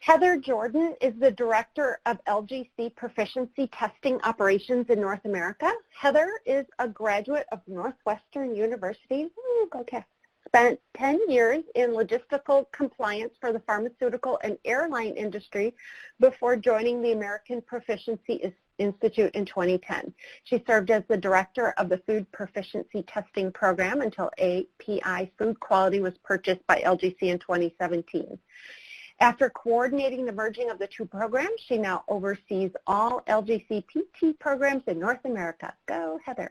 Heather Jordan is the Director of LGC Proficiency Testing Operations in North America. Heather is a graduate of Northwestern University. Ooh, go Cats. Spent 10 years in logistical compliance for the pharmaceutical and airline industry before joining the American Proficiency Institute in 2010. She served as the director of the Food Proficiency Testing Program until API Food Quality was purchased by LGC in 2017. After coordinating the merging of the two programs, she now oversees all LGC PT programs in North America. Go, Heather.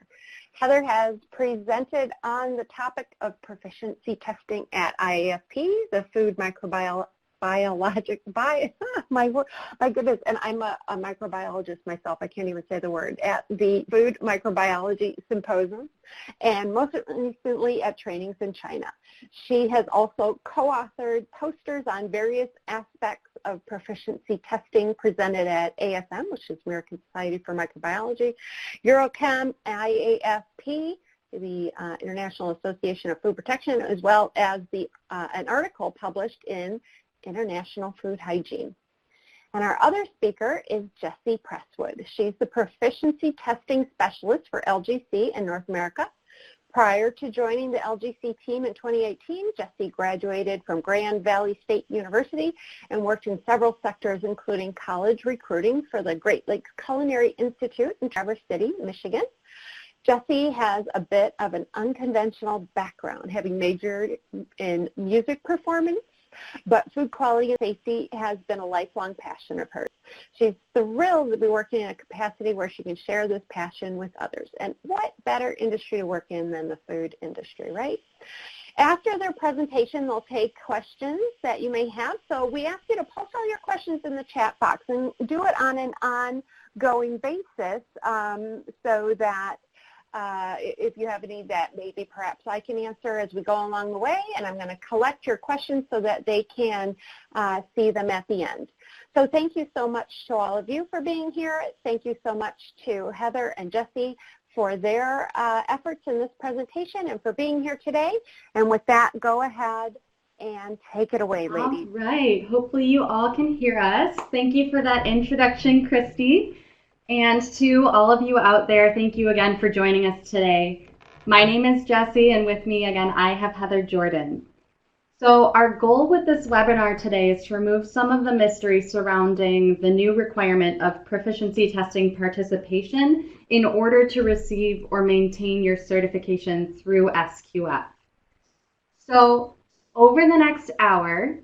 Heather has presented on the topic of proficiency testing at IAFP, the Food Microbiologic, my goodness, and I'm a microbiologist myself, I can't even say the word, at the Food Microbiology Symposium, and most recently at trainings in China. She has also co-authored posters on various aspects of proficiency testing presented at ASM, which is American Society for Microbiology, Eurochem, IAFP, the International Association of Food Protection, as well as an article published in International Food Hygiene. And our other speaker is Jessie Presswood. She's the Proficiency Testing Specialist for LGC in North America. Prior to joining the LGC team in 2018, Jessie graduated from Grand Valley State University and worked in several sectors, including college recruiting for the Great Lakes Culinary Institute in Traverse City, Michigan. Jessie has a bit of an unconventional background, having majored in music performance, but food quality and safety has been a lifelong passion of hers. She's thrilled to be working in a capacity where she can share this passion with others. And what better industry to work in than the food industry, right? After their presentation, they'll take questions that you may have. So we ask you to post all your questions in the chat box and do it on an ongoing basis so that if you have any that maybe perhaps I can answer as we go along the way, and I'm going to collect your questions so that they can see them at the end. So thank you so much to all of you for being here. Thank you so much to Heather and Jessie for their efforts in this presentation and for being here today. And with that, go ahead and take it away, ladies. All right. Hopefully you all can hear us. Thank you for that introduction, Christy. And to all of you out there, thank you again for joining us today. My name is Jessie, and with me again, I have Heather Jordan. So our goal with this webinar today is to remove some of the mystery surrounding the new requirement of proficiency testing participation in order to receive or maintain your certification through SQF. So over the next hour,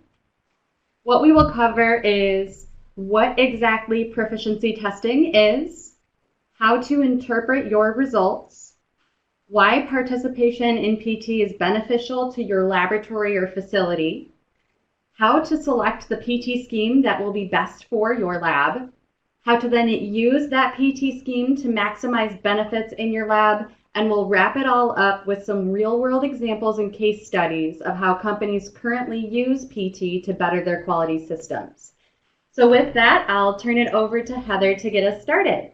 what we will cover is what exactly proficiency testing is, how to interpret your results, why participation in PT is beneficial to your laboratory or facility, how to select the PT scheme that will be best for your lab, how to then use that PT scheme to maximize benefits in your lab, and we'll wrap it all up with some real-world examples and case studies of how companies currently use PT to better their quality systems. So with that, I'll turn it over to Heather to get us started.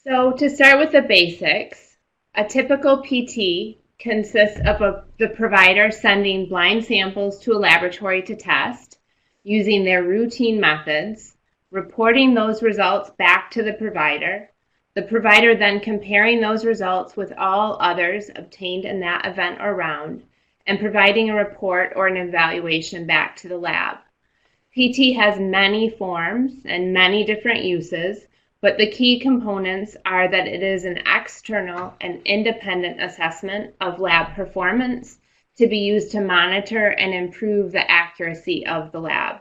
So to start with the basics, a typical PT consists of the provider sending blind samples to a laboratory to test using their routine methods, reporting those results back to the provider then comparing those results with all others obtained in that event or round, and providing a report or an evaluation back to the lab. PT has many forms and many different uses, but the key components are that it is an external and independent assessment of lab performance to be used to monitor and improve the accuracy of the lab.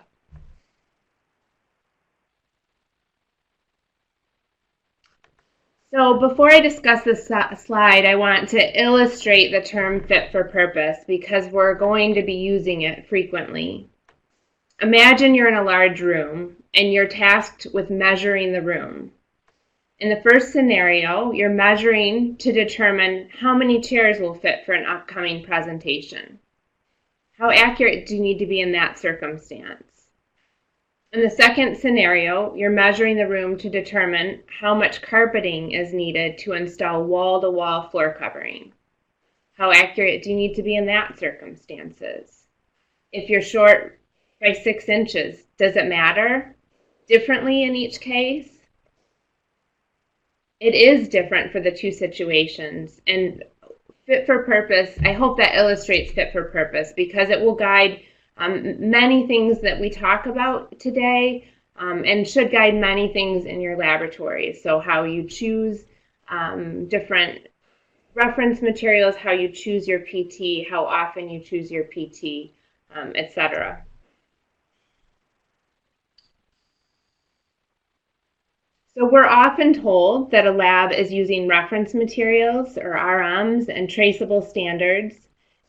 So before I discuss this slide, I want to illustrate the term fit for purpose because we're going to be using it frequently. Imagine you're in a large room and you're tasked with measuring the room. In the first scenario, you're measuring to determine how many chairs will fit for an upcoming presentation. How accurate do you need to be in that circumstance? In the second scenario, you're measuring the room to determine how much carpeting is needed to install wall-to-wall floor covering. How accurate do you need to be in that circumstances? If you're short by 6 inches, does it matter differently in each case? It is different for the two situations, and fit for purpose, I hope that illustrates fit for purpose because it will guide many things that we talk about today and should guide many things in your laboratory. So how you choose different reference materials, how you choose your PT, how often you choose your PT, etc. So we're often told that a lab is using reference materials or RMs and traceable standards,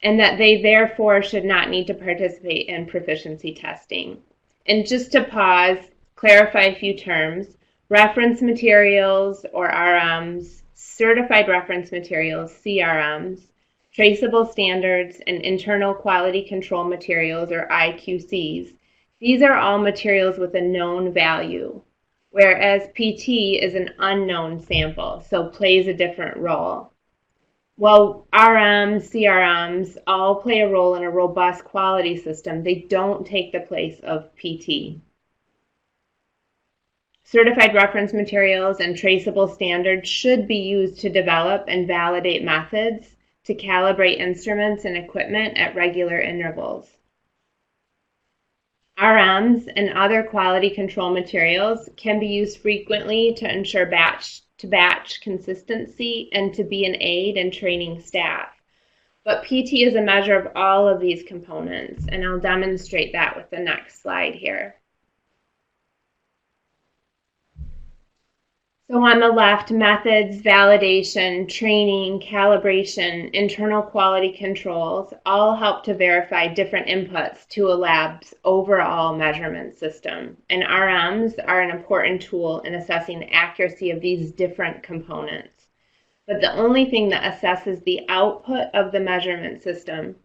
and that they therefore should not need to participate in proficiency testing. And just to pause, clarify a few terms. Reference materials or RMs, certified reference materials, CRMs, traceable standards, and internal quality control materials or IQCs. These are all materials with a known value, whereas PT is an unknown sample, so plays a different role. While RMs, CRMs all play a role in a robust quality system, they don't take the place of PT. Certified reference materials and traceable standards should be used to develop and validate methods to calibrate instruments and equipment at regular intervals. RMs and other quality control materials can be used frequently to ensure batch-to-batch consistency and to be an aid in training staff. But PT is a measure of all of these components, and I'll demonstrate that with the next slide here. So on the left, methods, validation, training, calibration, internal quality controls all help to verify different inputs to a lab's overall measurement system. And RMs are an important tool in assessing the accuracy of these different components. But the only thing that assesses the output of the measurement system,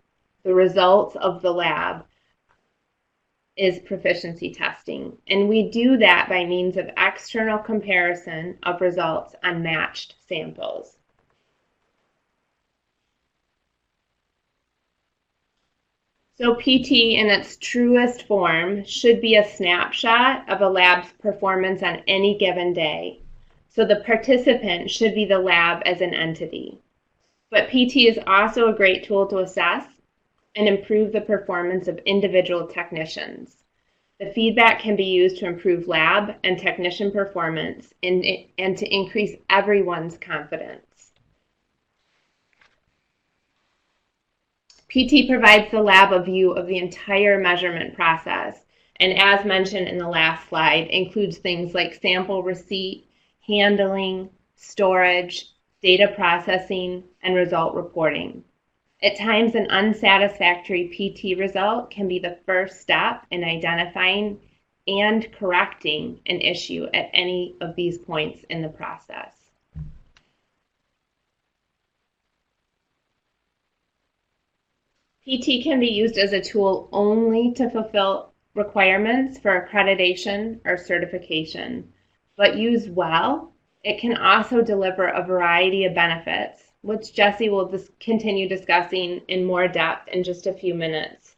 the results of the lab, is proficiency testing. And we do that by means of external comparison of results on matched samples. So PT in its truest form should be a snapshot of a lab's performance on any given day. So the participant should be the lab as an entity. But PT is also a great tool to assess and improve the performance of individual technicians. The feedback can be used to improve lab and technician performance and to increase everyone's confidence. PT provides the lab a view of the entire measurement process, and as mentioned in the last slide, includes things like sample receipt, handling, storage, data processing, and result reporting. At times, an unsatisfactory PT result can be the first step in identifying and correcting an issue at any of these points in the process. PT can be used as a tool only to fulfill requirements for accreditation or certification, but used well, it can also deliver a variety of benefits, which Jessie will continue discussing in more depth in just a few minutes.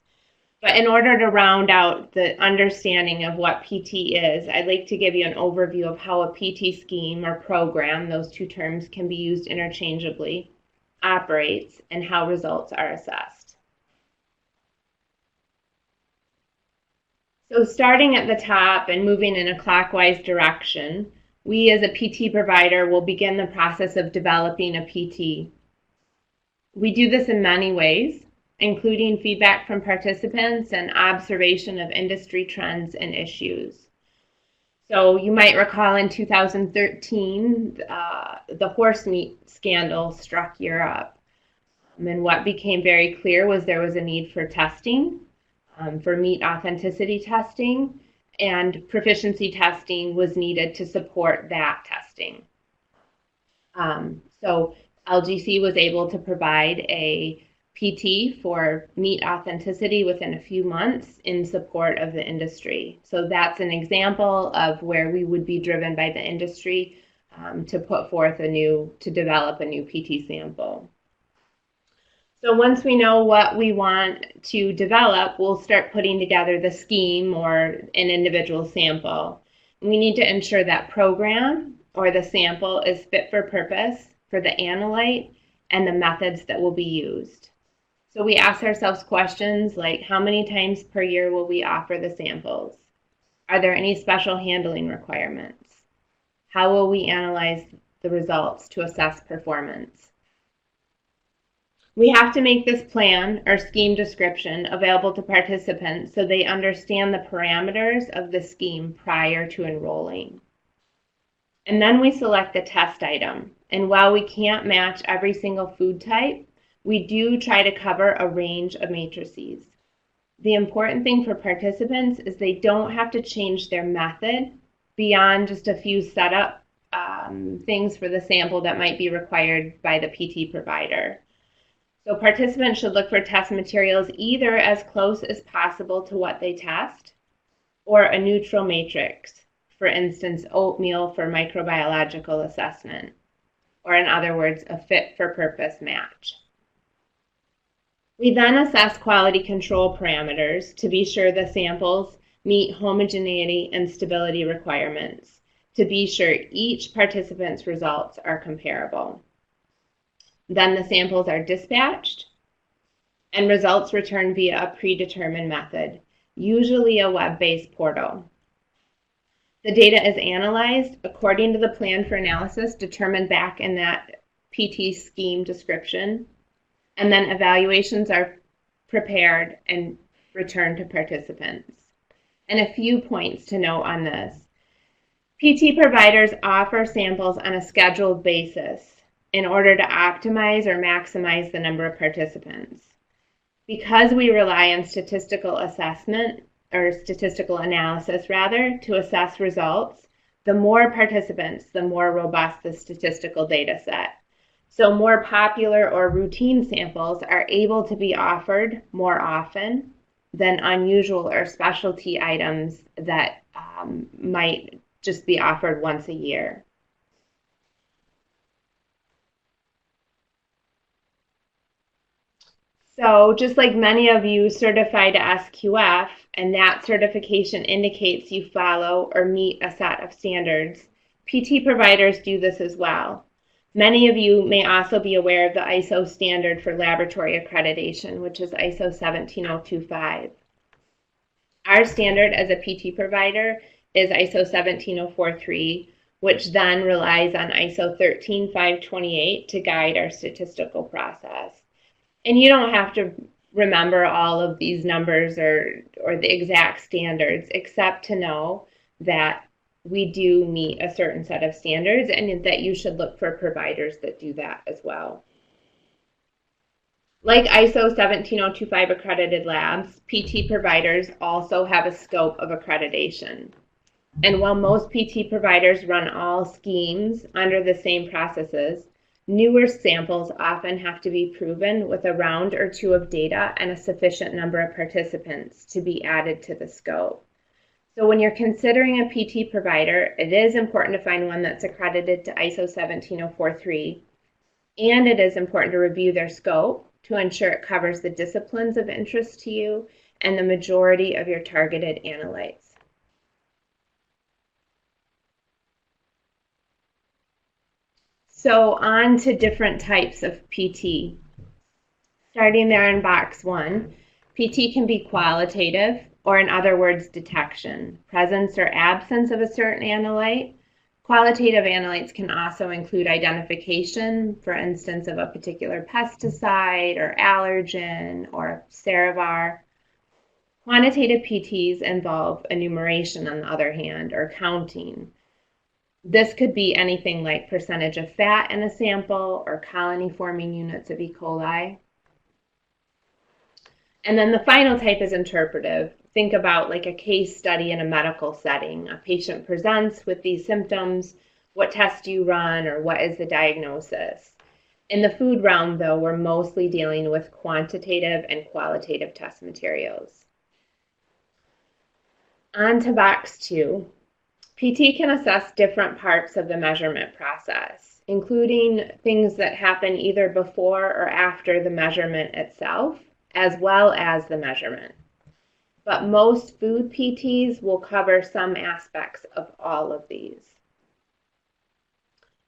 But in order to round out the understanding of what PT is, I'd like to give you an overview of how a PT scheme or program, those two terms can be used interchangeably, operates, and how results are assessed. So starting at the top and moving in a clockwise direction, we as a PT provider will begin the process of developing a PT. We do this in many ways, including feedback from participants and observation of industry trends and issues. So you might recall in 2013, the horse meat scandal struck Europe. And what became very clear was there was a need for testing, for meat authenticity testing, and proficiency testing was needed to support that testing. So LGC was able to provide a PT for meat authenticity within a few months in support of the industry. So that's an example of where we would be driven by the industry to develop a new PT sample. So once we know what we want to develop, we'll start putting together the scheme or an individual sample. We need to ensure that program or the sample is fit for purpose for the analyte and the methods that will be used. So we ask ourselves questions like, how many times per year will we offer the samples? Are there any special handling requirements? How will we analyze the results to assess performance? We have to make this plan or scheme description available to participants so they understand the parameters of the scheme prior to enrolling. And then we select the test item. And while we can't match every single food type, we do try to cover a range of matrices. The important thing for participants is they don't have to change their method beyond just a few setup things for the sample that might be required by the PT provider. So participants should look for test materials either as close as possible to what they test or a neutral matrix, for instance, oatmeal for microbiological assessment, or in other words, a fit for purpose match. We then assess quality control parameters to be sure the samples meet homogeneity and stability requirements, to be sure each participant's results are comparable. Then the samples are dispatched and results returned via a predetermined method, usually a web-based portal. The data is analyzed according to the plan for analysis determined back in that PT scheme description, and then evaluations are prepared and returned to participants. And a few points to note on this. PT providers offer samples on a scheduled basis in order to optimize or maximize the number of participants. Because we rely on statistical assessment, or statistical analysis rather, to assess results, the more participants, the more robust the statistical data set. So more popular or routine samples are able to be offered more often than unusual or specialty items that might just be offered once a year. So just like many of you certify to SQF, and that certification indicates you follow or meet a set of standards, PT providers do this as well. Many of you may also be aware of the ISO standard for laboratory accreditation, which is ISO 17025. Our standard as a PT provider is ISO 17043, which then relies on ISO 13528 to guide our statistical process. And you don't have to remember all of these numbers or the exact standards, except to know that we do meet a certain set of standards and that you should look for providers that do that as well. Like ISO 17025 accredited labs, PT providers also have a scope of accreditation. And while most PT providers run all schemes under the same processes, newer samples often have to be proven with a round or two of data and a sufficient number of participants to be added to the scope. So when you're considering a PT provider, it is important to find one that's accredited to ISO 17043, and it is important to review their scope to ensure it covers the disciplines of interest to you and the majority of your targeted analytes. So on to different types of PT. Starting there in box 1, PT can be qualitative, or in other words, detection, presence or absence of a certain analyte. Qualitative analytes can also include identification, for instance, of a particular pesticide or allergen or cerevar. Quantitative PTs involve enumeration, on the other hand, or counting. This could be anything like percentage of fat in a sample or colony-forming units of E. coli. And then the final type is interpretive. Think about like a case study in a medical setting. A patient presents with these symptoms. What tests do you run, or what is the diagnosis? In the food realm, though, we're mostly dealing with quantitative and qualitative test materials. On to box 2. PT can assess different parts of the measurement process, including things that happen either before or after the measurement itself, as well as the measurement. But most food PTs will cover some aspects of all of these.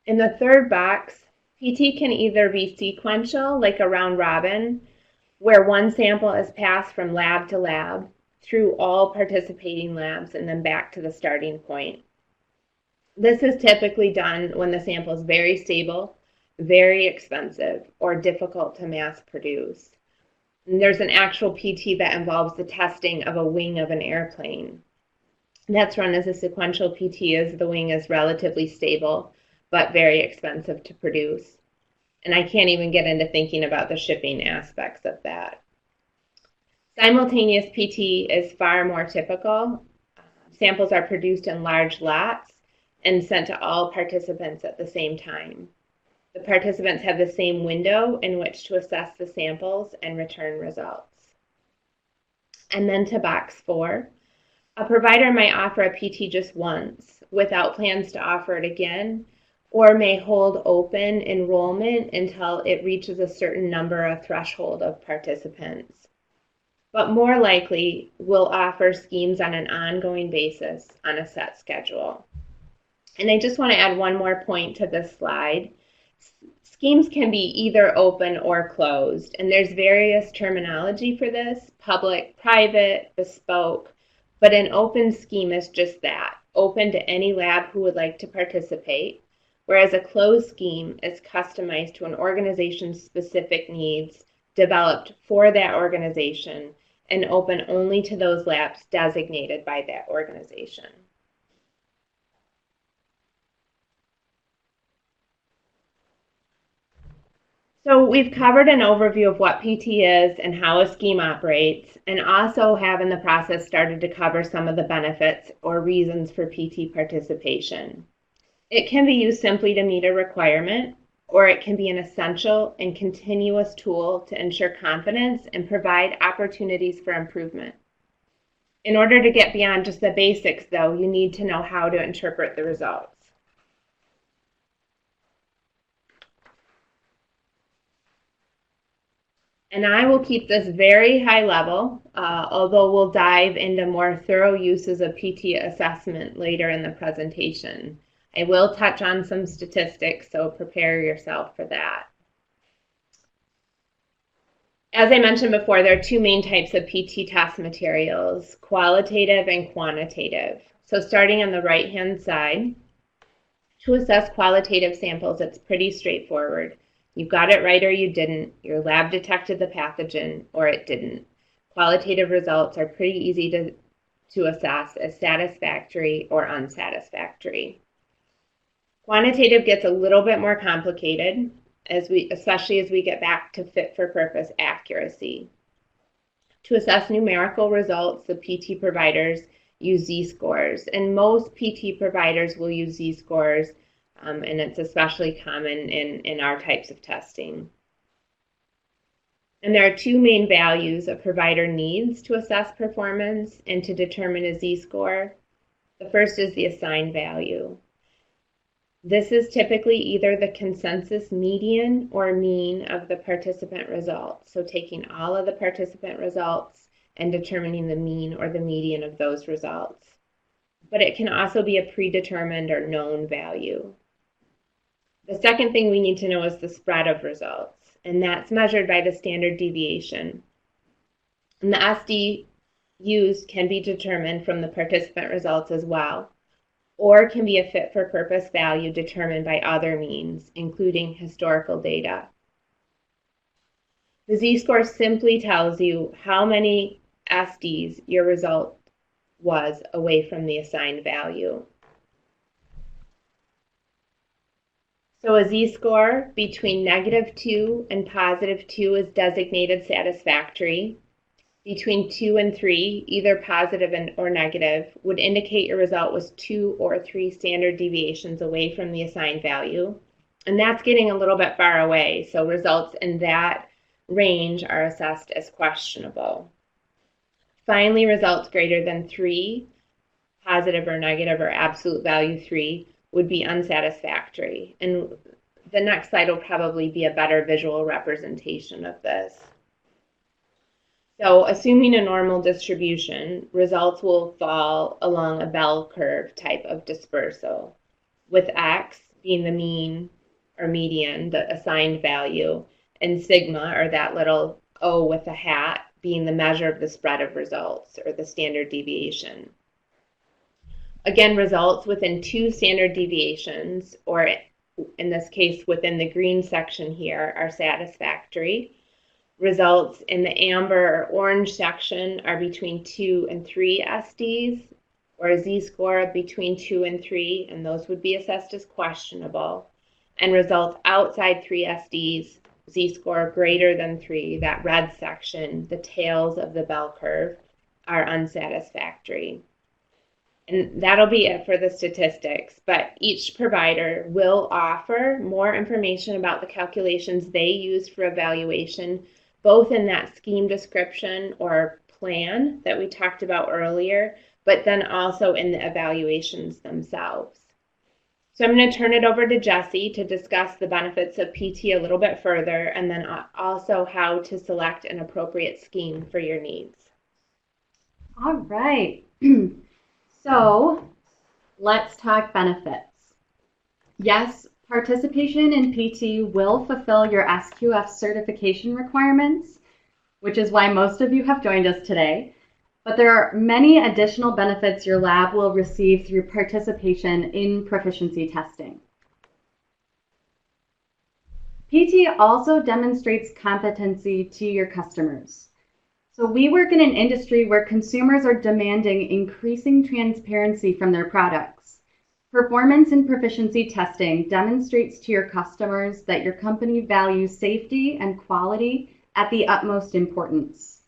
In the third box, PT can either be sequential, like a round robin, where one sample is passed from lab to lab through all participating labs and then back to the starting point. This is typically done when the sample is very stable, very expensive, or difficult to mass produce. And there's an actual PT that involves the testing of a wing of an airplane. That's run as a sequential PT as the wing is relatively stable, but very expensive to produce. And I can't even get into thinking about the shipping aspects of that. Simultaneous PT is far more typical. Samples are produced in large lots and sent to all participants at the same time. The participants have the same window in which to assess the samples and return results. And then to box 4, a provider might offer a PT just once without plans to offer it again, or may hold open enrollment until it reaches a certain number of threshold of participants. But more likely, will offer schemes on an ongoing basis on a set schedule. And I just want to add one more point to this slide. Schemes can be either open or closed, and there's various terminology for this: public, private, bespoke, but an open scheme is just that, open to any lab who would like to participate, whereas a closed scheme is customized to an organization's specific needs, developed for that organization, and open only to those labs designated by that organization. So we've covered an overview of what PT is and how a scheme operates, and also have in the process started to cover some of the benefits or reasons for PT participation. It can be used simply to meet a requirement, or it can be an essential and continuous tool to ensure confidence and provide opportunities for improvement. In order to get beyond just the basics, though, you need to know how to interpret the results. And I will keep this very high level, although we'll dive into more thorough uses of PT assessment later in the presentation. I will touch on some statistics, so prepare yourself for that. As I mentioned before, there are two main types of PT test materials, qualitative and quantitative. So starting on the right-hand side, to assess qualitative samples, it's pretty straightforward. You got it right or you didn't. Your lab detected the pathogen or it didn't. Qualitative results are pretty easy to assess as satisfactory or unsatisfactory. Quantitative gets a little bit more complicated, especially as we get back to fit-for-purpose accuracy. To assess numerical results, the PT providers use Z-scores, and most PT providers will use Z-scores, and it's especially common in our types of testing. And there are two main values a provider needs to assess performance and to determine a Z-score. The first is the assigned value. This is typically either the consensus median or mean of the participant results. So taking all of the participant results and determining the mean or the median of those results. But it can also be a predetermined or known value. The second thing we need to know is the spread of results, and that's measured by the standard deviation. And the SD used can be determined from the participant results as well, or can be a fit-for-purpose value determined by other means, including historical data. The Z-score simply tells you how many SDs your result was away from the assigned value. So a Z-score between -2 and +2 is designated satisfactory. Between 2 and 3, either positive or negative, would indicate your result was 2 or 3 standard deviations away from the assigned value. And that's getting a little bit far away, so results in that range are assessed as questionable. Finally, results greater than 3, positive or negative or absolute value 3, would be unsatisfactory. And the next slide will probably be a better visual representation of this. So assuming a normal distribution, results will fall along a bell curve type of dispersal, with X being the mean or median, the assigned value, and sigma, or that little O with a hat, being the measure of the spread of results, or the standard deviation. Again, results within 2 standard deviations, or in this case within the green section here, are satisfactory. Results in the amber or orange section are between 2 and 3 SDs, or a Z-score between 2 and 3, and those would be assessed as questionable. And results outside 3 SDs, Z-score greater than 3, that red section, the tails of the bell curve, are unsatisfactory. And that'll be it for the statistics, but each provider will offer more information about the calculations they use for evaluation, both in that scheme description or plan that we talked about earlier, but then also in the evaluations themselves. So I'm going to turn it over to Jessie to discuss the benefits of PT a little bit further, and then also how to select an appropriate scheme for your needs. All right. So let's talk benefits. Yes, participation in PT will fulfill your SQF certification requirements, which is why most of you have joined us today. But there are many additional benefits your lab will receive through participation in proficiency testing. PT also demonstrates competency to your customers. So we work in an industry where consumers are demanding increasing transparency from their products. Performance in proficiency testing demonstrates to your customers that your company values safety and quality at the utmost importance.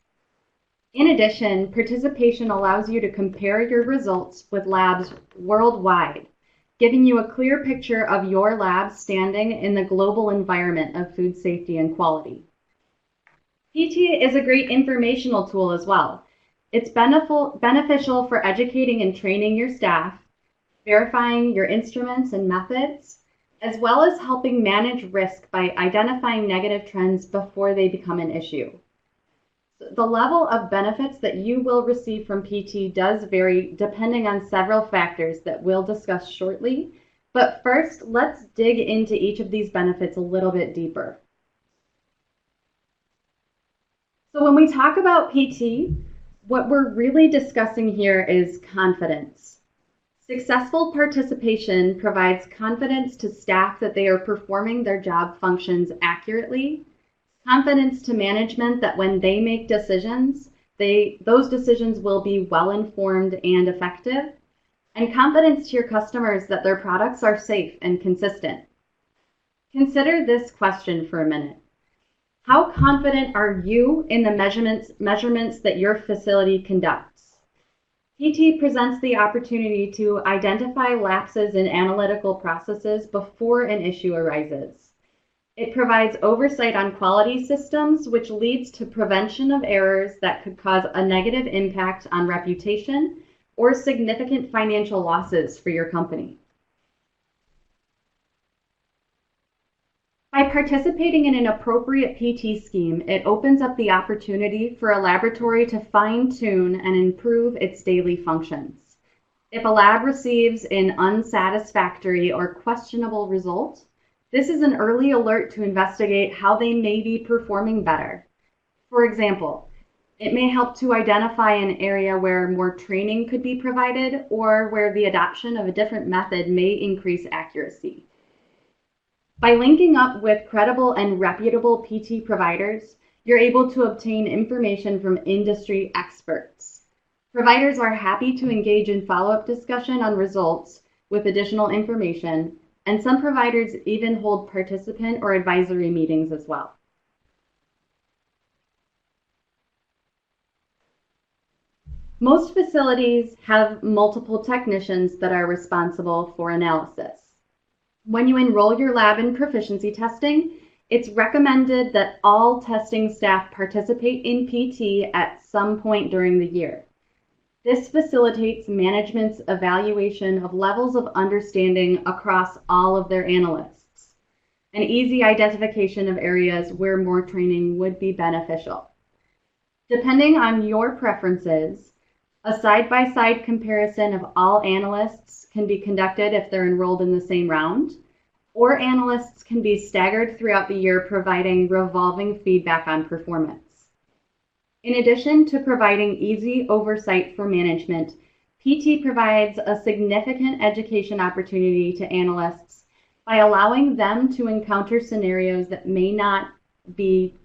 In addition, participation allows you to compare your results with labs worldwide, giving you a clear picture of your lab's standing in the global environment of food safety and quality. PT is a great informational tool as well. It's beneficial for educating and training your staff, verifying your instruments and methods, as well as helping manage risk by identifying negative trends before they become an issue. The level of benefits that you will receive from PT does vary depending on several factors that we'll discuss shortly. But first, let's dig into each of these benefits a little bit deeper. So when we talk about PT, what we're really discussing here is confidence. Successful participation provides confidence to staff that they are performing their job functions accurately, confidence to management that when they make decisions, those decisions will be well-informed and effective, and confidence to your customers that their products are safe and consistent. Consider this question for a minute. How confident are you in the measurements that your facility conducts? PT presents the opportunity to identify lapses in analytical processes before an issue arises. It provides oversight on quality systems, which leads to prevention of errors that could cause a negative impact on reputation or significant financial losses for your company. By participating in an appropriate PT scheme, it opens up the opportunity for a laboratory to fine-tune and improve its daily functions. If a lab receives an unsatisfactory or questionable result, this is an early alert to investigate how they may be performing better. For example, it may help to identify an area where more training could be provided or where the adoption of a different method may increase accuracy. By linking up with credible and reputable PT providers, you're able to obtain information from industry experts. Providers are happy to engage in follow-up discussion on results with additional information, and some providers even hold participant or advisory meetings as well. Most facilities have multiple technicians that are responsible for analysis. When you enroll your lab in proficiency testing, it's recommended that all testing staff participate in PT at some point during the year. This facilitates management's evaluation of levels of understanding across all of their analysts. and easy identification of areas where more training would be beneficial. Depending on your preferences, a side-by-side comparison of all analysts can be conducted if they're enrolled in the same round, or analysts can be staggered throughout the year, providing revolving feedback on performance. In addition to providing easy oversight for management, PT provides a significant education opportunity to analysts by allowing them to encounter scenarios that may not be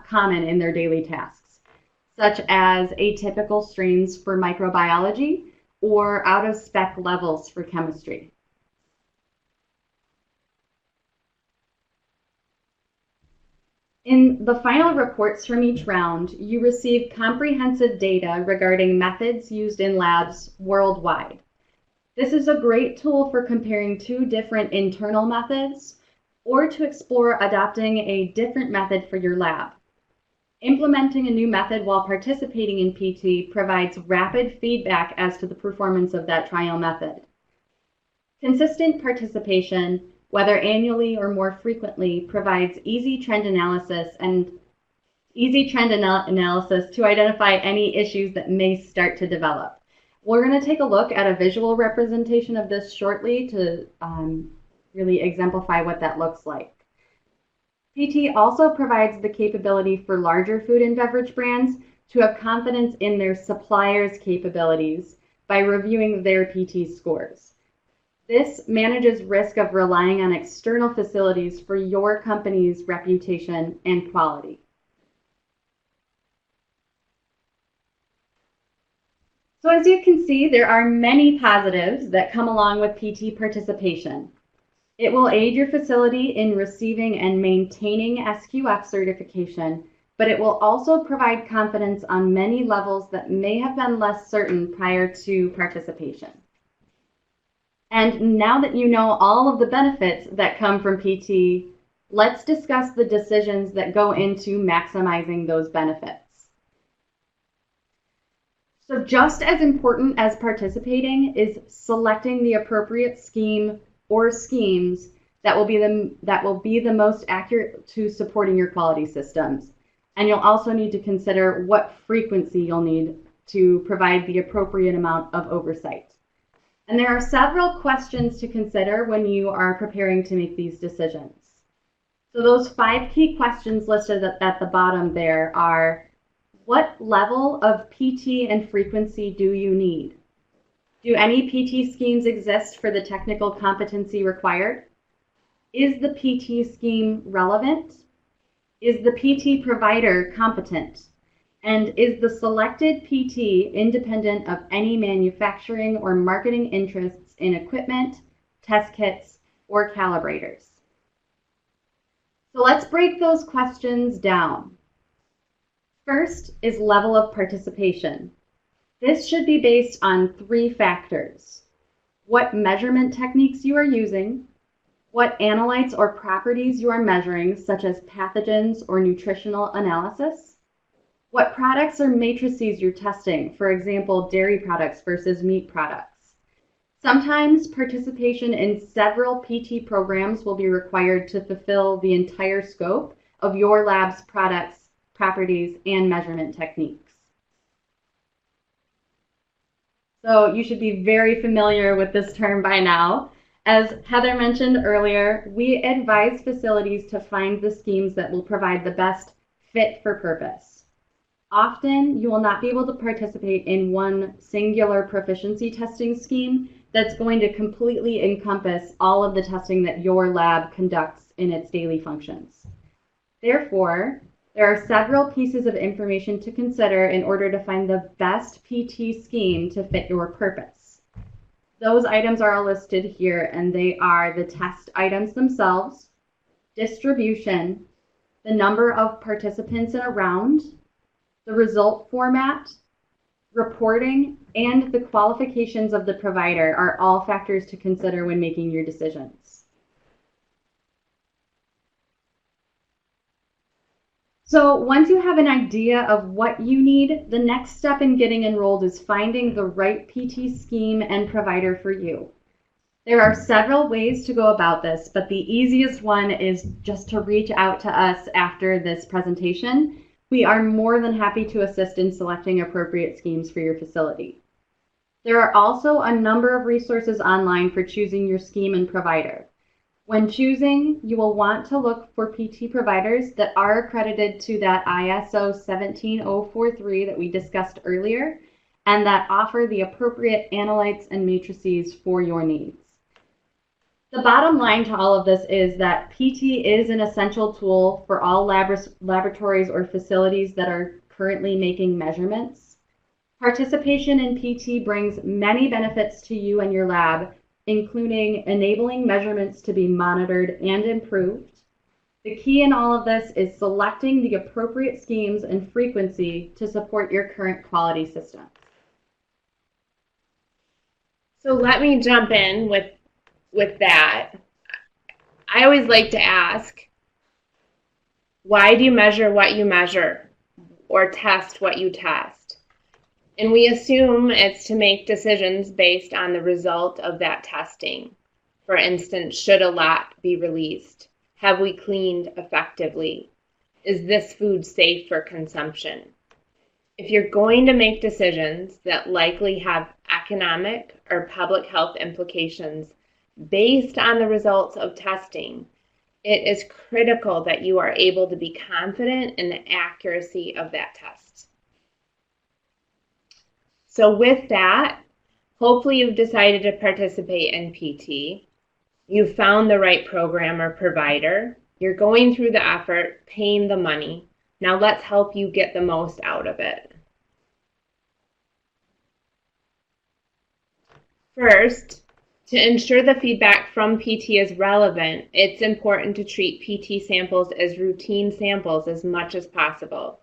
common in their daily tasks, such as atypical strains for microbiology or out-of-spec levels for chemistry. In the final reports from each round, you receive comprehensive data regarding methods used in labs worldwide. This is a great tool for comparing two different internal methods or to explore adopting a different method for your lab. Implementing a new method while participating in PT provides rapid feedback as to the performance of that trial method. Consistent participation, whether annually or more frequently, provides easy trend analysis to identify any issues that may start to develop. We're going to take a look at a visual representation of this shortly to really exemplify what that looks like. PT also provides the capability for larger food and beverage brands to have confidence in their suppliers' capabilities by reviewing their PT scores. This manages risk of relying on external facilities for your company's reputation and quality. So as you can see, there are many positives that come along with PT participation. It will aid your facility in receiving and maintaining SQF certification, but it will also provide confidence on many levels that may have been less certain prior to participation. And now that you know all of the benefits that come from PT, let's discuss the decisions that go into maximizing those benefits. So just as important as participating is selecting the appropriate scheme or schemes that will be the most accurate to supporting your quality systems. And you'll also need to consider what frequency you'll need to provide the appropriate amount of oversight. And there are several questions to consider when you are preparing to make these decisions. So those 5 key questions listed at the bottom there are: what level of PT and frequency do you need? Do any PT schemes exist for the technical competency required? Is the PT scheme relevant? Is the PT provider competent? And is the selected PT independent of any manufacturing or marketing interests in equipment, test kits, or calibrators? So let's break those questions down. First is level of participation. This should be based on 3 factors: what measurement techniques you are using, what analytes or properties you are measuring, such as pathogens or nutritional analysis, what products or matrices you're testing, for example, dairy products versus meat products. Sometimes participation in several PT programs will be required to fulfill the entire scope of your lab's products, properties, and measurement techniques. So you should be very familiar with this term by now. As Heather mentioned earlier, we advise facilities to find the schemes that will provide the best fit for purpose. Often, you will not be able to participate in one singular proficiency testing scheme that's going to completely encompass all of the testing that your lab conducts in its daily functions. Therefore, there are several pieces of information to consider in order to find the best PT scheme to fit your purpose. Those items are all listed here, and they are the test items themselves, distribution, the number of participants in a round, the result format, reporting, and the qualifications of the provider are all factors to consider when making your decisions. So once you have an idea of what you need, the next step in getting enrolled is finding the right PT scheme and provider for you. There are several ways to go about this, but the easiest one is just to reach out to us after this presentation. We are more than happy to assist in selecting appropriate schemes for your facility. There are also a number of resources online for choosing your scheme and provider. When choosing, you will want to look for PT providers that are accredited to that ISO 17043 that we discussed earlier, and that offer the appropriate analytes and matrices for your needs. The bottom line to all of this is that PT is an essential tool for all laboratories or facilities that are currently making measurements. Participation in PT brings many benefits to you and your lab, including enabling measurements to be monitored and improved. The key in all of this is selecting the appropriate schemes and frequency to support your current quality system. So let me jump in with that. I always like to ask, why do you measure what you measure or test what you test? And we assume it's to make decisions based on the result of that testing. For instance, should a lot be released? Have we cleaned effectively? Is this food safe for consumption? If you're going to make decisions that likely have economic or public health implications based on the results of testing, it is critical that you are able to be confident in the accuracy of that test. So with that, hopefully you've decided to participate in PT. You've found the right program or provider. You're going through the effort, paying the money. Now let's help you get the most out of it. First, to ensure the feedback from PT is relevant, it's important to treat PT samples as routine samples as much as possible.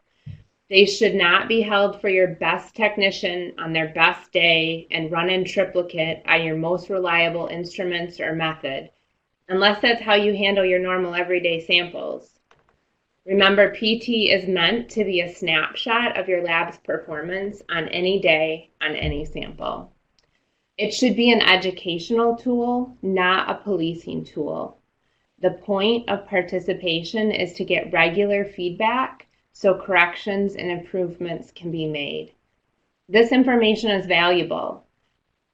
They should not be held for your best technician on their best day and run in triplicate on your most reliable instruments or method, unless that's how you handle your normal everyday samples. Remember, PT is meant to be a snapshot of your lab's performance on any day, on any sample. It should be an educational tool, not a policing tool. The point of participation is to get regular feedback so corrections and improvements can be made. This information is valuable.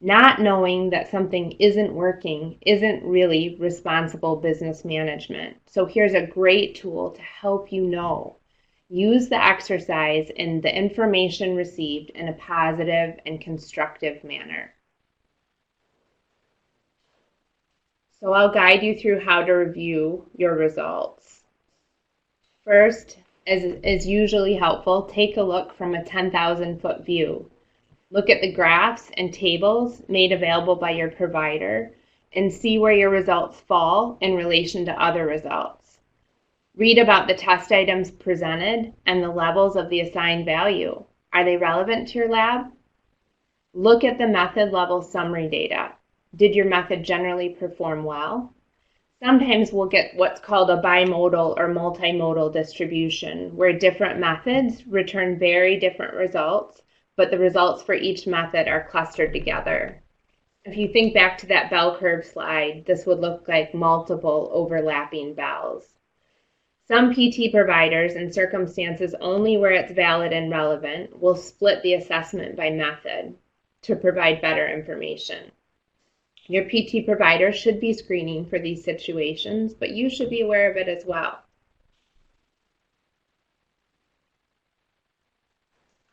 Not knowing that something isn't working isn't really responsible business management. So here's a great tool to help you know. Use the exercise and the information received in a positive and constructive manner. So I'll guide you through how to review your results. First, as is usually helpful, take a look from a 10,000-foot view. Look at the graphs and tables made available by your provider and see where your results fall in relation to other results. Read about the test items presented and the levels of the assigned value. Are they relevant to your lab? Look at the method level summary data. Did your method generally perform well? Sometimes we'll get what's called a bimodal or multimodal distribution, where different methods return very different results, but the results for each method are clustered together. If you think back to that bell curve slide, this would look like multiple overlapping bells. Some PT providers, in circumstances only where it's valid and relevant, will split the assessment by method to provide better information. Your PT provider should be screening for these situations, but you should be aware of it as well.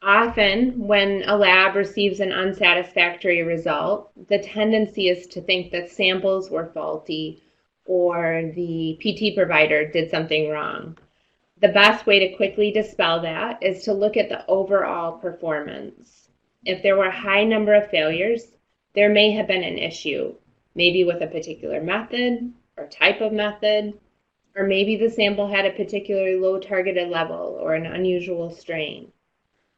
Often, when a lab receives an unsatisfactory result, the tendency is to think that samples were faulty or the PT provider did something wrong. The best way to quickly dispel that is to look at the overall performance. If there were a high number of failures, there may have been an issue, maybe with a particular method or type of method, or maybe the sample had a particularly low targeted level or an unusual strain.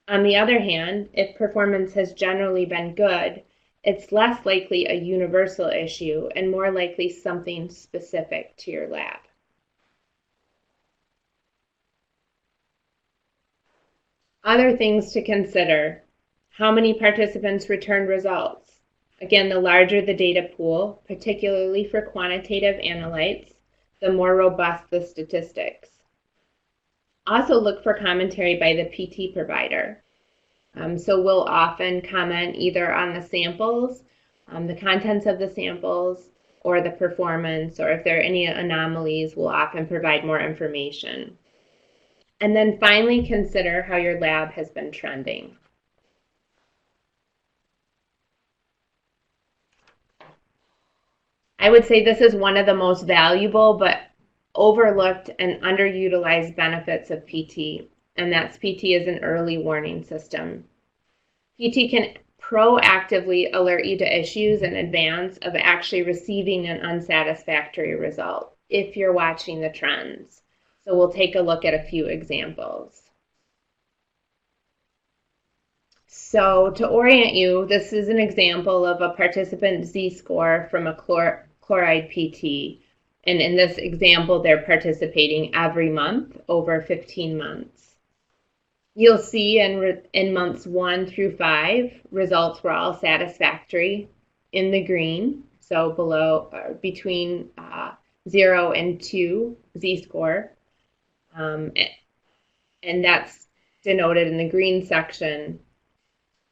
On the other hand, if performance has generally been good, it's less likely a universal issue and more likely something specific to your lab. Other things to consider: how many participants returned results? Again, the larger the data pool, particularly for quantitative analytes, the more robust the statistics. Also look for commentary by the PT provider. So we'll often comment either on the samples, the contents of the samples, or the performance, or if there are any anomalies, we'll often provide more information. And then finally, consider how your lab has been trending. I would say this is one of the most valuable but overlooked and underutilized benefits of PT, and that's PT is an early warning system. PT can proactively alert you to issues in advance of actually receiving an unsatisfactory result if you're watching the trends. So we'll take a look at a few examples. So to orient you, this is an example of a participant Z-score from a chloride PT. And in this example, they're participating every month over 15 months. You'll see in months 1 through 5, results were all satisfactory in the green. So between 0 and 2 Z-score. And that's denoted in the green section.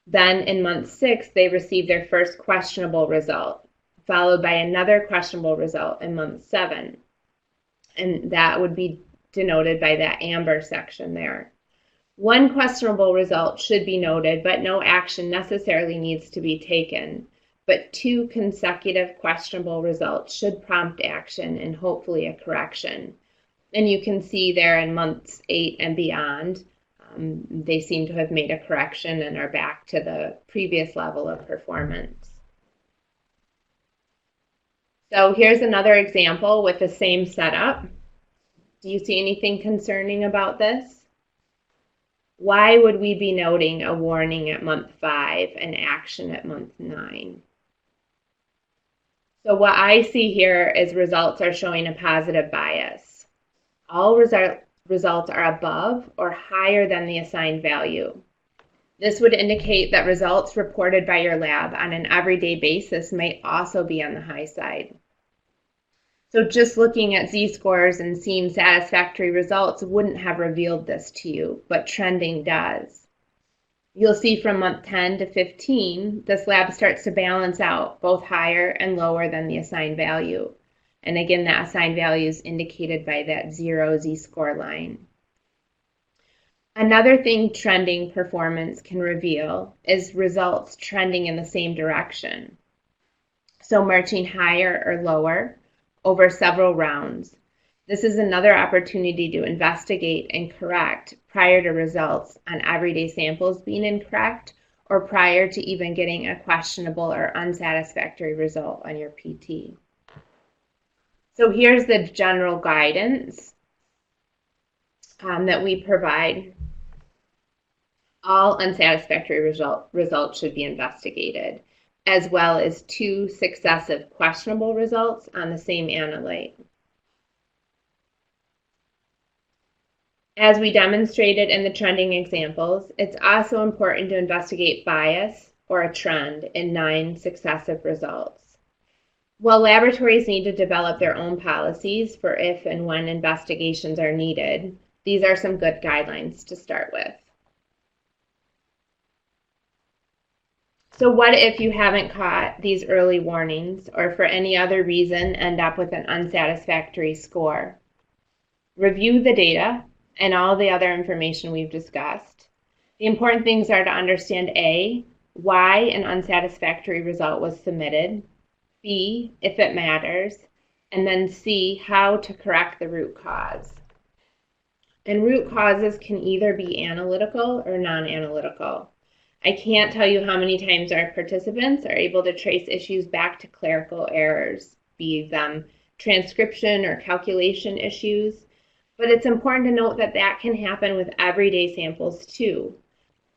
Then in month 6, they received their first questionable result, followed by another questionable result in month 7. And that would be denoted by that amber section there. One questionable result should be noted, but no action necessarily needs to be taken. But 2 consecutive questionable results should prompt action and hopefully a correction. And you can see there in months 8 and beyond, they seem to have made a correction and are back to the previous level of performance. So here's another example with the same setup. Do you see anything concerning about this? Why would we be noting a warning at month 5 and action at month 9? So what I see here is results are showing a positive bias. All results are above or higher than the assigned value. This would indicate that results reported by your lab on an everyday basis might also be on the high side. So just looking at Z-scores and seeing satisfactory results wouldn't have revealed this to you, but trending does. You'll see from month 10 to 15, this lab starts to balance out both higher and lower than the assigned value. And again, that assigned value is indicated by that 0 Z-score line. Another thing trending performance can reveal is results trending in the same direction. So marching higher or lower over several rounds. This is another opportunity to investigate and correct prior to results on everyday samples being incorrect or prior to even getting a questionable or unsatisfactory result on your PT. So here's the general guidance that we provide. All unsatisfactory results should be investigated, as well as 2 successive questionable results on the same analyte. As we demonstrated in the trending examples, it's also important to investigate bias or a trend in 9 successive results. While laboratories need to develop their own policies for if and when investigations are needed, these are some good guidelines to start with. So what if you haven't caught these early warnings or for any other reason end up with an unsatisfactory score? Review the data and all the other information we've discussed. The important things are to understand A, why an unsatisfactory result was submitted, B, if it matters, and then C, how to correct the root cause. And root causes can either be analytical or non-analytical. I can't tell you how many times our participants are able to trace issues back to clerical errors, be them transcription or calculation issues, but it's important to note that that can happen with everyday samples too.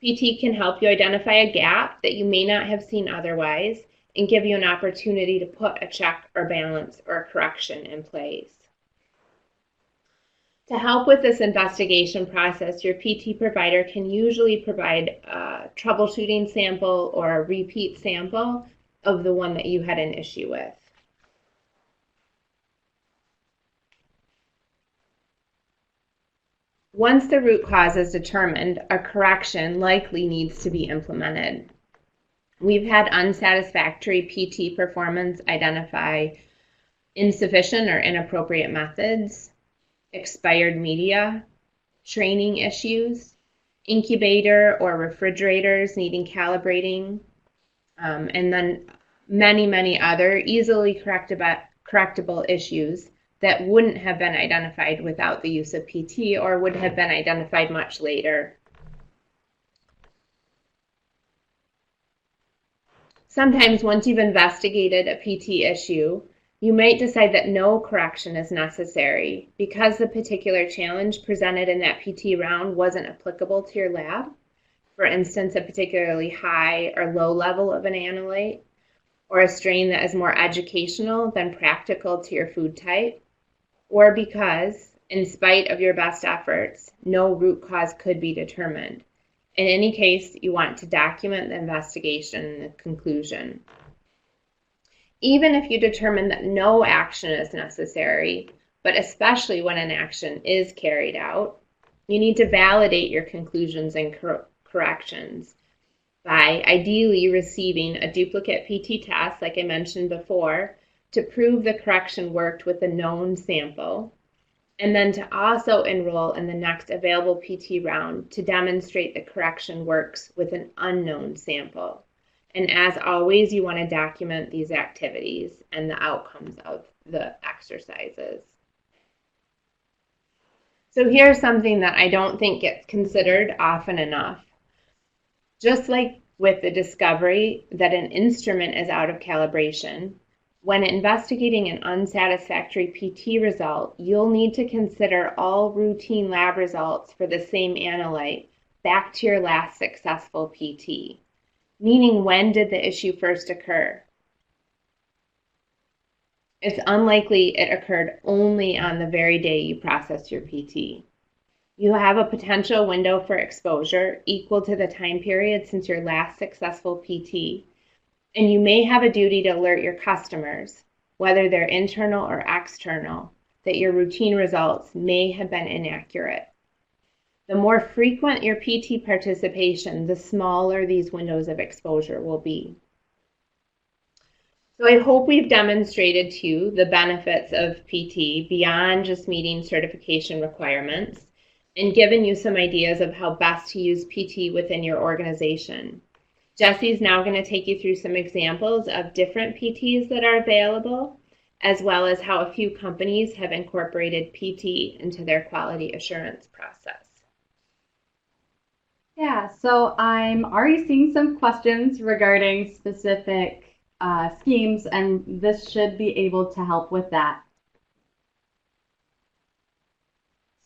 PT can help you identify a gap that you may not have seen otherwise and give you an opportunity to put a check or balance or a correction in place. To help with this investigation process, your PT provider can usually provide a troubleshooting sample or a repeat sample of the one that you had an issue with. Once the root cause is determined, a correction likely needs to be implemented. We've had unsatisfactory PT performance identify insufficient or inappropriate methods, expired media, training issues, incubator or refrigerators needing calibrating, and then many other easily correctable issues that wouldn't have been identified without the use of PT or would have been identified much later. Sometimes once you've investigated a PT issue, you might decide that no correction is necessary because the particular challenge presented in that PT round wasn't applicable to your lab. For instance, a particularly high or low level of an analyte, or a strain that is more educational than practical to your food type, or because, in spite of your best efforts, no root cause could be determined. In any case, you want to document the investigation and the conclusion. Even if you determine that no action is necessary, but especially when an action is carried out, you need to validate your conclusions and corrections by ideally receiving a duplicate PT test, like I mentioned before, to prove the correction worked with a known sample, and then to also enroll in the next available PT round to demonstrate the correction works with an unknown sample. And as always, you want to document these activities and the outcomes of the exercises. So here's something that I don't think gets considered often enough. Just like with the discovery that an instrument is out of calibration, when investigating an unsatisfactory PT result, you'll need to consider all routine lab results for the same analyte back to your last successful PT, meaning when did the issue first occur? It's unlikely it occurred only on the very day you processed your PT. You have a potential window for exposure equal to the time period since your last successful PT, and you may have a duty to alert your customers, whether they're internal or external, that your routine results may have been inaccurate. The more frequent your PT participation, the smaller these windows of exposure will be. So I hope we've demonstrated to you the benefits of PT beyond just meeting certification requirements and given you some ideas of how best to use PT within your organization. Jesse's now going to take you through some examples of different PTs that are available, as well as how a few companies have incorporated PT into their quality assurance process. Yeah, so I'm already seeing some questions regarding specific schemes, and this should be able to help with that.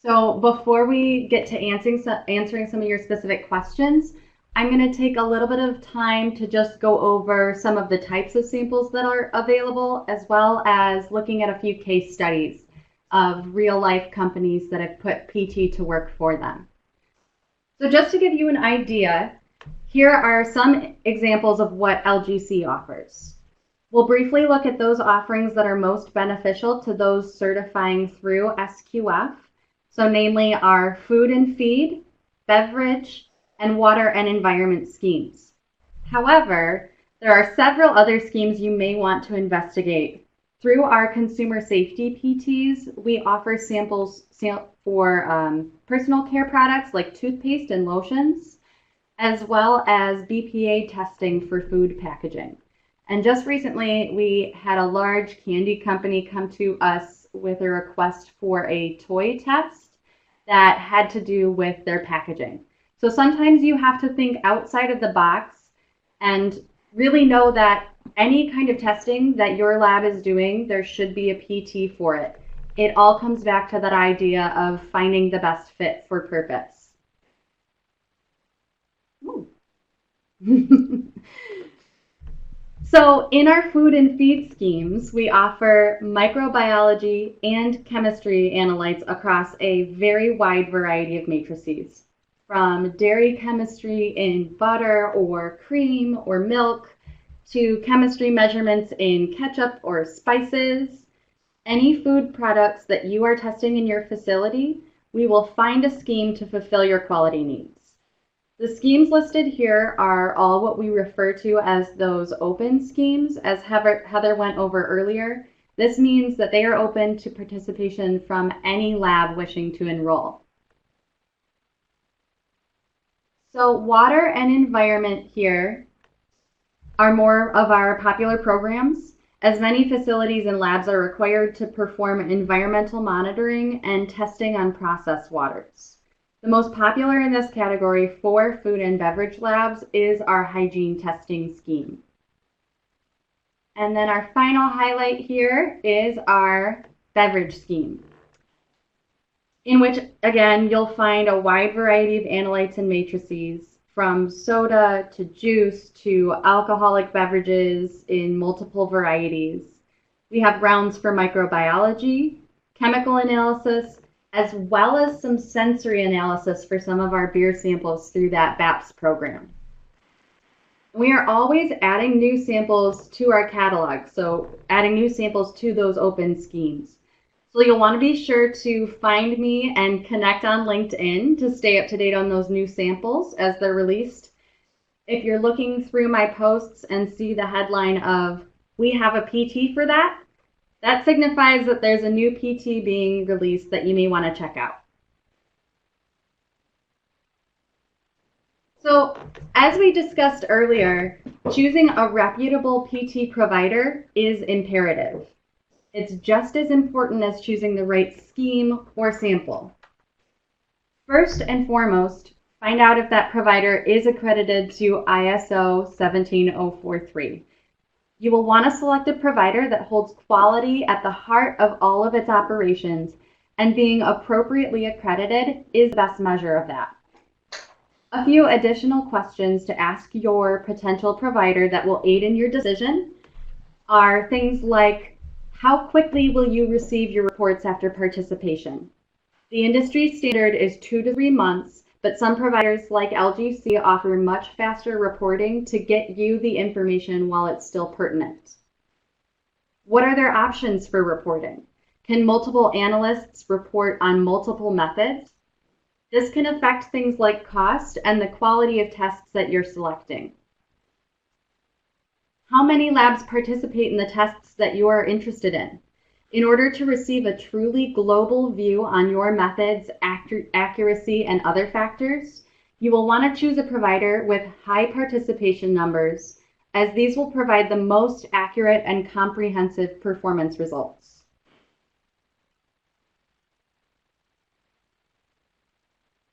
So before we get to answering some of your specific questions, I'm going to take a little bit of time to just go over some of the types of samples that are available, as well as looking at a few case studies of real-life companies that have put PT to work for them. So just to give you an idea, here are some examples of what LGC offers. We'll briefly look at those offerings that are most beneficial to those certifying through SQF, so namely our food and feed, beverage, and water and environment schemes. However, there are several other schemes you may want to investigate. Through our consumer safety PTs, we offer samples for personal care products like toothpaste and lotions, as well as BPA testing for food packaging. And just recently, we had a large candy company come to us with a request for a toy test that had to do with their packaging. So sometimes you have to think outside of the box and really know that any kind of testing that your lab is doing, there should be a PT for it. It all comes back to that idea of finding the best fit for purpose. So in our food and feed schemes, we offer microbiology and chemistry analytes across a very wide variety of matrices, from dairy chemistry in butter or cream or milk to chemistry measurements in ketchup or spices, any food products that you are testing in your facility, we will find a scheme to fulfill your quality needs. The schemes listed here are all what we refer to as those open schemes, as Heather went over earlier. This means that they are open to participation from any lab wishing to enroll. So water and environment here are more of our popular programs, as many facilities and labs are required to perform environmental monitoring and testing on processed waters. The most popular in this category for food and beverage labs is our hygiene testing scheme. And then our final highlight here is our beverage scheme, in which, again, you'll find a wide variety of analytes and matrices, from soda to juice to alcoholic beverages in multiple varieties. We have rounds for microbiology, chemical analysis, as well as some sensory analysis for some of our beer samples through that BAPS program. We are always adding new samples to our catalog, so adding new samples to those open schemes. So you'll want to be sure to find me and connect on LinkedIn to stay up to date on those new samples as they're released. If you're looking through my posts and see the headline of "We have a PT for that," that signifies that there's a new PT being released that you may want to check out. So, as we discussed earlier, choosing a reputable PT provider is imperative. It's just as important as choosing the right scheme or sample. First and foremost, find out if that provider is accredited to ISO 17043. You will want to select a provider that holds quality at the heart of all of its operations, and being appropriately accredited is the best measure of that. A few additional questions to ask your potential provider that will aid in your decision are things like, how quickly will you receive your reports after participation? The industry standard is 2 to 3 months, but some providers like LGC offer much faster reporting to get you the information while it's still pertinent. What are their options for reporting? Can multiple analysts report on multiple methods? This can affect things like cost and the quality of tests that you're selecting. How many labs participate in the tests that you are interested in? In order to receive a truly global view on your method's accuracy and other factors, you will want to choose a provider with high participation numbers, as these will provide the most accurate and comprehensive performance results.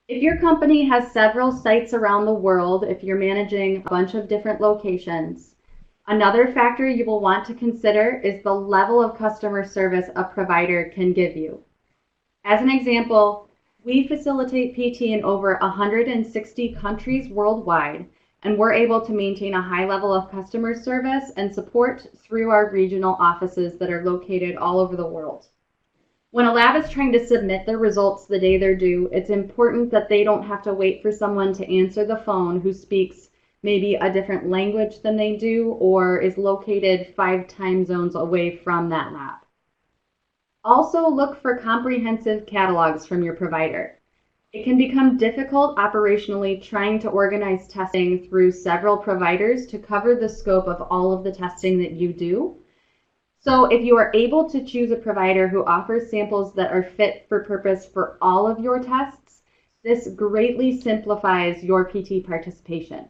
If your company has several sites around the world, if you're managing a bunch of different locations, another factor you will want to consider is the level of customer service a provider can give you. As an example, we facilitate PT in over 160 countries worldwide, and we're able to maintain a high level of customer service and support through our regional offices that are located all over the world. When a lab is trying to submit their results the day they're due, it's important that they don't have to wait for someone to answer the phone who speaks maybe a different language than they do or is located 5 time zones away from that lab. Also, look for comprehensive catalogs from your provider. It can become difficult operationally trying to organize testing through several providers to cover the scope of all of the testing that you do. So if you are able to choose a provider who offers samples that are fit for purpose for all of your tests, this greatly simplifies your PT participation.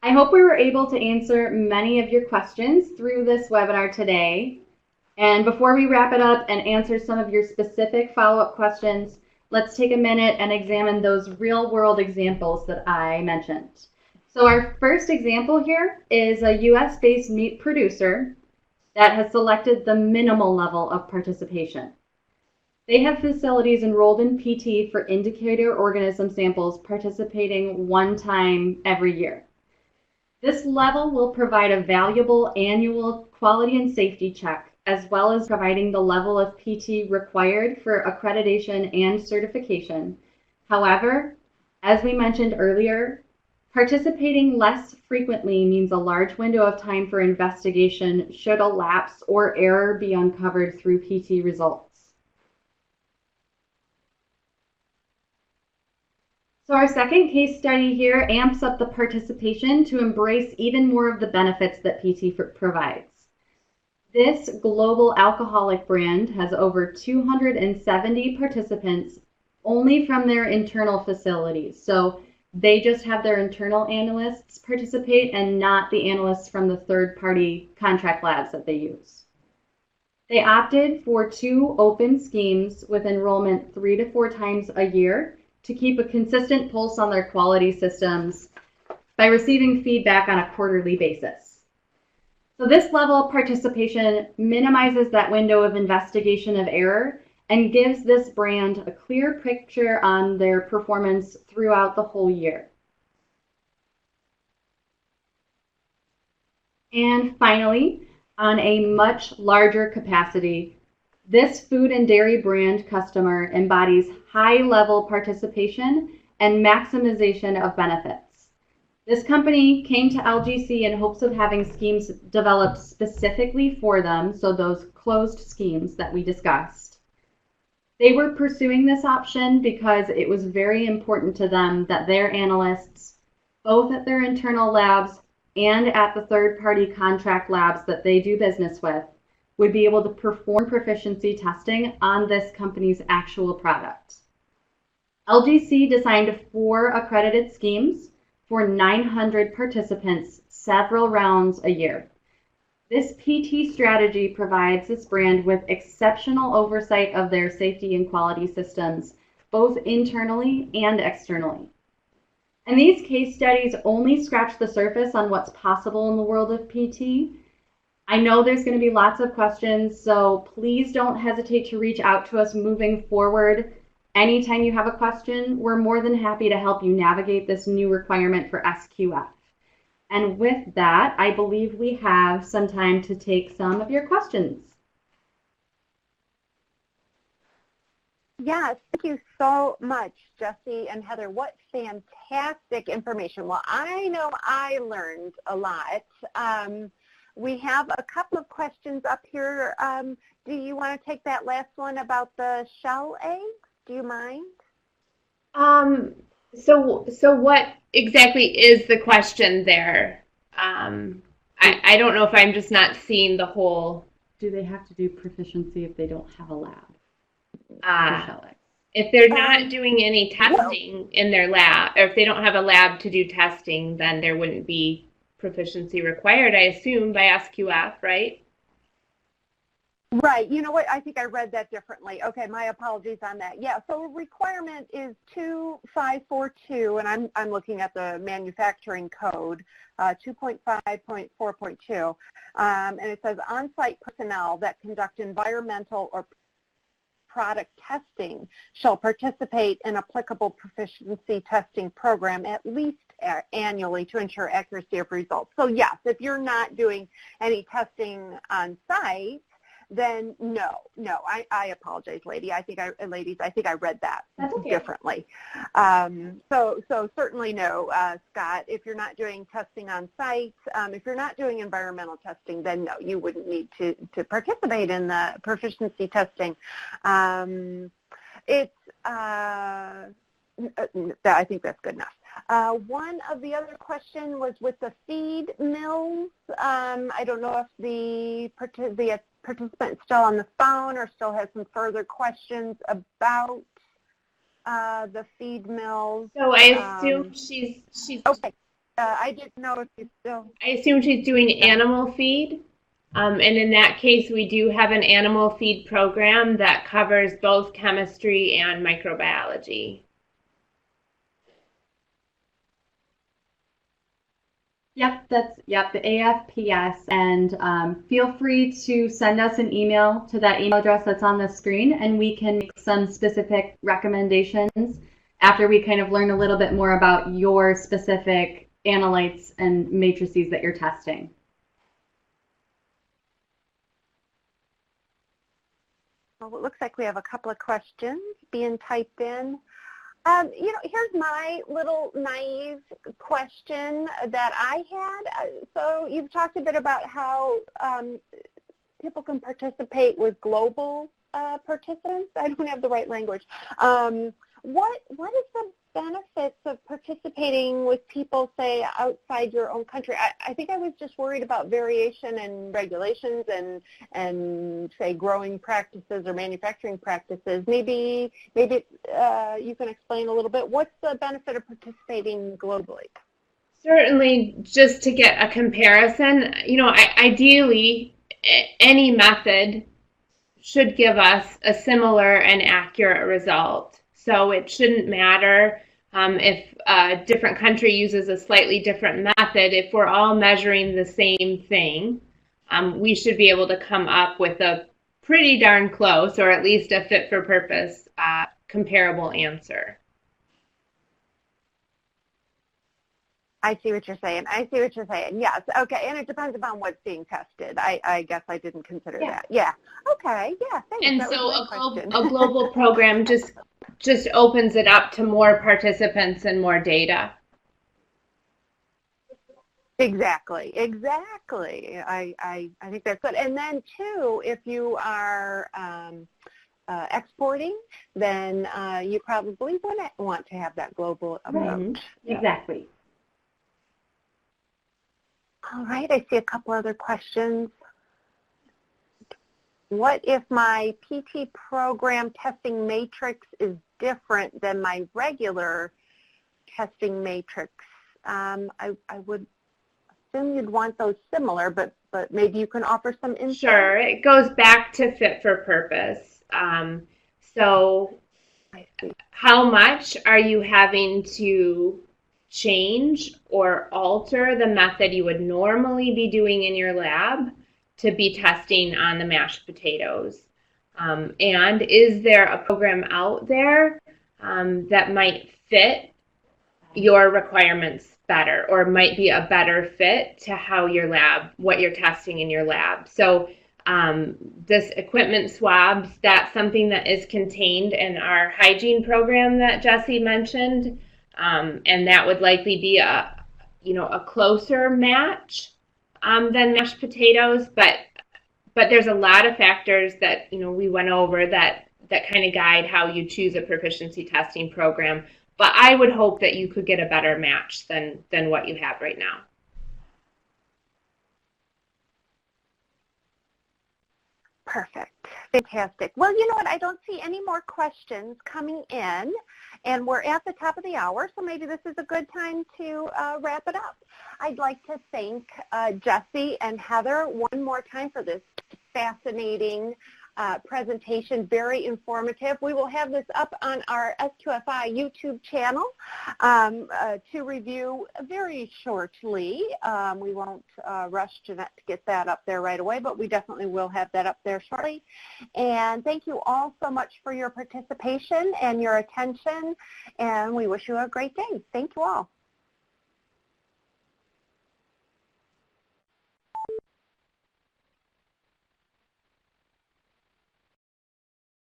I hope we were able to answer many of your questions through this webinar today. And before we wrap it up and answer some of your specific follow-up questions, let's take a minute and examine those real-world examples that I mentioned. So our first example here is a US-based meat producer that has selected the minimal level of participation. They have facilities enrolled in PT for indicator organism samples participating 1 time every year. This level will provide a valuable annual quality and safety check, as well as providing the level of PT required for accreditation and certification. However, as we mentioned earlier, Participating less frequently means a large window of time for investigation should a lapse or error be uncovered through PT results. So our second case study here amps up the participation to embrace even more of the benefits that PT provides. This global alcoholic brand has over 270 participants only from their internal facilities. So they just have their internal analysts participate and not the analysts from the third-party contract labs that they use. They opted for 2 open schemes with enrollment 3 to 4 times a year to keep a consistent pulse on their quality systems by receiving feedback on a quarterly basis. So this level of participation minimizes that window of investigation of error and gives this brand a clear picture on their performance throughout the whole year. And finally, on a much larger capacity, this food and dairy brand customer embodies high-level participation and maximization of benefits. This company came to LGC in hopes of having schemes developed specifically for them, so those closed schemes that we discussed. They were pursuing this option because it was very important to them that their analysts, both at their internal labs and at the third-party contract labs that they do business with, would be able to perform proficiency testing on this company's actual product. LGC designed 4 accredited schemes for 900 participants, several rounds a year. This PT strategy provides this brand with exceptional oversight of their safety and quality systems, both internally and externally. And these case studies only scratch the surface on what's possible in the world of PT. I know there's going to be lots of questions, so please don't hesitate to reach out to us moving forward. Anytime you have a question, we're more than happy to help you navigate this new requirement for SQF. And with that, I believe we have some time to take some of your questions. Yes, thank you so much, Jesse and Heather. What fantastic information. Well, I know I learned a lot. We have a couple of questions up here. Do you want to take that last one about the shell eggs? Do you mind? So what exactly is the question there? I don't know if I'm just not seeing the whole. Do they have to do proficiency if they don't have a lab? If they're not doing any testing in their lab, or if they don't have a lab to do testing, then there wouldn't be proficiency required, I assume, by SQF, right? Right. You know what? I think I read that differently. Okay, my apologies on that. Yeah, so requirement is 2542, and I'm looking at the manufacturing code, 2.5.4.2, and it says on-site personnel that conduct environmental or product testing shall participate in applicable proficiency testing program at least annually to ensure accuracy of results. So yes, if you're not doing any testing on site, then no, I apologize, ladies. I think I read that differently. So certainly no, Scott, if you're not doing testing on site, if you're not doing environmental testing, then no, you wouldn't need to participate in the proficiency testing. I think that's good enough. One of the other question was with the feed mills. I don't know if the participant is still on the phone or still has some further questions about the feed mills. So I assume she's okay. I didn't know if you still. I assume she's doing animal feed. And in that case, we do have an animal feed program that covers both chemistry and microbiology. Yep, the AFPS, and feel free to send us an email to that email address that's on the screen, and we can make some specific recommendations after we kind of learn a little bit more about your specific analytes and matrices that you're testing. Well, it looks like we have a couple of questions being typed in. Here's my little naive question that I had. So you've talked a bit about how people can participate with global participants. I don't have the right language. What is the benefits of participating with people, say, outside your own country? I think I was just worried about variation in regulations and say growing practices or manufacturing practices. Maybe you can explain a little bit. What's the benefit of participating globally? Certainly, just to get a comparison, ideally, any method should give us a similar and accurate result. So it shouldn't matter if a different country uses a slightly different method. If we're all measuring the same thing, we should be able to come up with a pretty darn close, or at least a fit-for-purpose comparable answer. I see what you're saying. Yes. Okay. And it depends upon what's being tested. I guess I didn't consider that. Yeah. Okay. Yeah. Thanks. And so a global program just opens it up to more participants and more data. Exactly. I think that's good. And then too, if you are exporting, then you probably wouldn't want to have that global approach. Yeah. Exactly. All right, I see a couple other questions. What if my PT program testing matrix is different than my regular testing matrix? I would assume you'd want those similar, but maybe you can offer some insight. Sure, it goes back to fit for purpose. So how much are you having to change or alter the method you would normally be doing in your lab to be testing on the mashed potatoes? And is there a program out there that might fit your requirements better, or might be a better fit to how your lab, what you're testing in your lab? So this equipment swabs, that's something that is contained in our hygiene program that Jessie mentioned. And that would likely be a closer match than mashed potatoes, but there's a lot of factors that we went over that kind of guide how you choose a proficiency testing program. But I would hope that you could get a better match than what you have right now. Perfect. Fantastic. Well, you know what? I don't see any more questions coming in, and we're at the top of the hour, so maybe this is a good time to wrap it up. I'd like to thank Jessie and Heather one more time for this fascinating presentation, very informative. We will have this up on our SQFI YouTube channel to review very shortly. We won't rush to get that up there right away, but we definitely will have that up there shortly. And thank you all so much for your participation and your attention, and we wish you a great day. Thank you all.